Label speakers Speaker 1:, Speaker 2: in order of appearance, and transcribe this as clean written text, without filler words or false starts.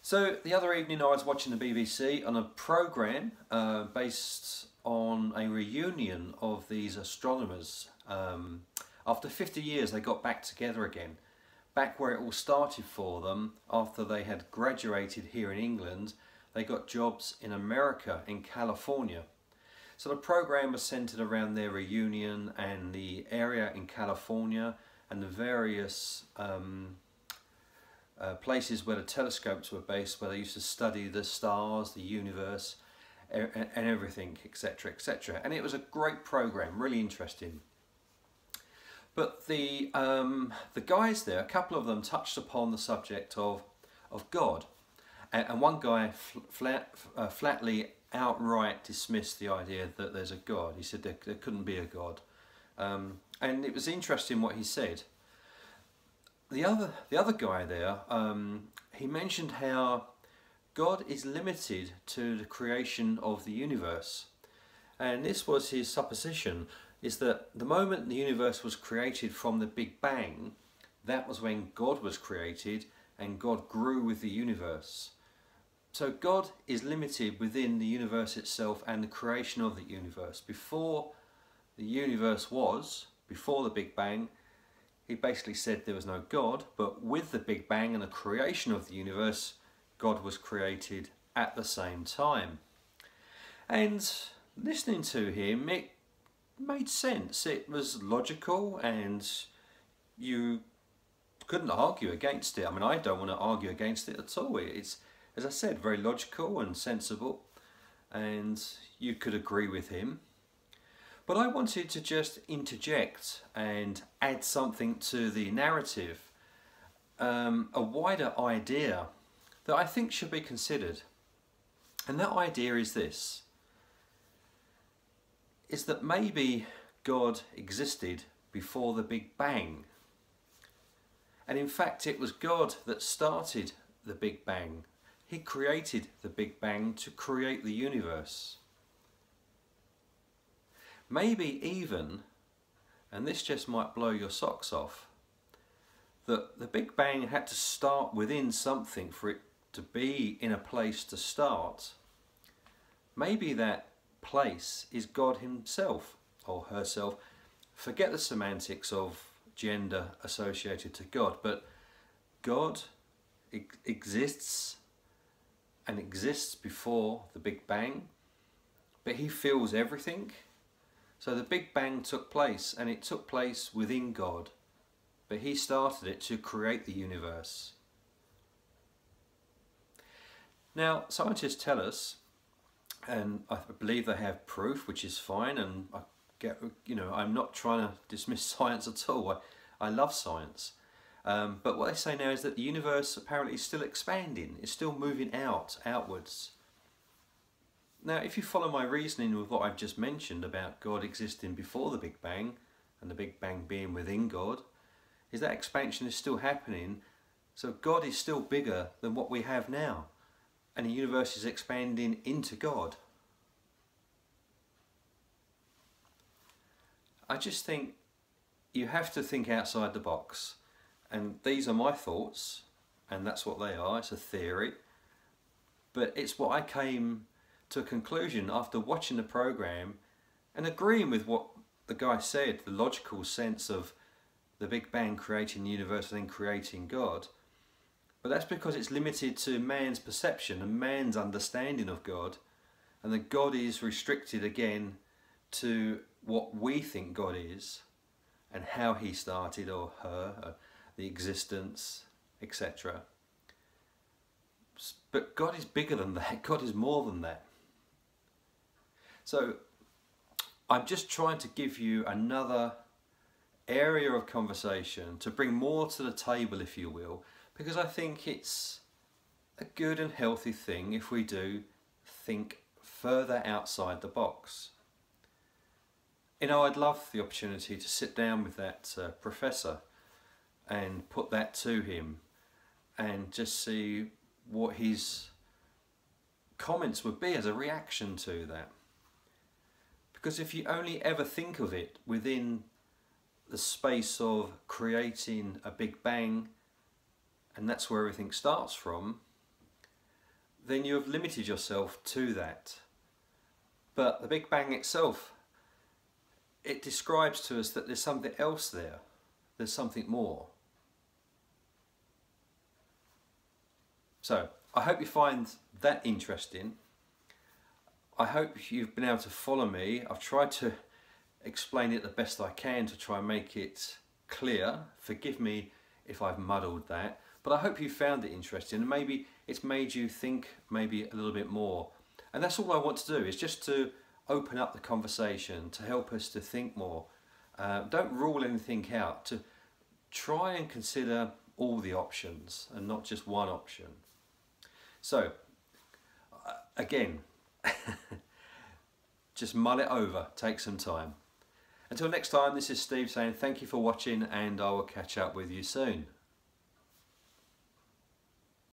Speaker 1: So the other evening I was watching the BBC on a programme based on a reunion of these astronomers. After 50 years they got back together again, back where it all started for them after they had graduated here in England. They got jobs in America, in California. So the programme was centred around their reunion and the area in California and the various places where the telescopes were based, where they used to study the stars, the universe, and everything, etc., etc. And it was a great program, really interesting. But the guys there, a couple of them touched upon the subject of God, and one guy flatly, outright dismissed the idea that there's a God. He said there couldn't be a God, and it was interesting what he said. The other guy there, he mentioned how God is limited to the creation of the universe, and this was his supposition, is that the moment the universe was created from the Big Bang, that was when God was created and God grew with the universe. So God is limited within the universe itself and the creation of the universe. Before the universe was, before the Big Bang, he basically said there was no God, but with the Big Bang and the creation of the universe, God was created at the same time. And listening to him, it made sense. It was logical and you couldn't argue against it. I mean, I don't want to argue against it at all. It's, as I said, very logical and sensible, and you could agree with him. But I wanted to just interject and add something to the narrative, a wider idea that I think should be considered. And that idea is this, is that maybe God existed before the Big Bang. And in fact, it was God that started the Big Bang. He created the Big Bang to create the universe. Maybe even, and this just might blow your socks off, that the Big Bang had to start within something for it to be in a place to start. Maybe that place is God himself or herself. Forget the semantics of gender associated to God, but God exists and exists before the Big Bang, but he fills everything. So the Big Bang took place, and it took place within God, but he started it to create the universe. Now, scientists tell us, and I believe they have proof, which is fine, and I get, I'm not trying to dismiss science at all. I love science. But what they say now is that the universe apparently is still expanding, it's still moving outwards. Now, if you follow my reasoning with what I've just mentioned about God existing before the Big Bang and the Big Bang being within God, is that expansion is still happening. So God is still bigger than what we have now, and the universe is expanding into God. I just think you have to think outside the box, and these are my thoughts, and that's what they are. It's a theory, but it's what I came to a conclusion after watching the program and agreeing with what the guy said, the logical sense of the Big Bang creating the universe and then creating God. But that's because it's limited to man's perception and man's understanding of God, and that God is restricted again to what we think God is and how he started, or her, the existence, etc. But God is bigger than that. God is more than that. So I'm just trying to give you another area of conversation to bring more to the table, if you will, because I think it's a good and healthy thing if we do think further outside the box. I'd love the opportunity to sit down with that professor and put that to him and just see what his comments would be as a reaction to that. Because if you only ever think of it within the space of creating a Big Bang, and that's where everything starts from, then you have limited yourself to that. But the Big Bang itself, it describes to us that there's something else there. There's something more. So I hope you find that interesting. I hope you've been able to follow me. I've tried to explain it the best I can to try and make it clear. Forgive me if I've muddled that, but I hope you found it interesting and maybe it's made you think maybe a little bit more. And that's all I want to do, is just to open up the conversation, to help us to think more. Don't rule anything out, to try and consider all the options and not just one option. So again, just mull it over, take some time. Until next time, this is Steve saying thank you for watching, and I will catch up with you soon.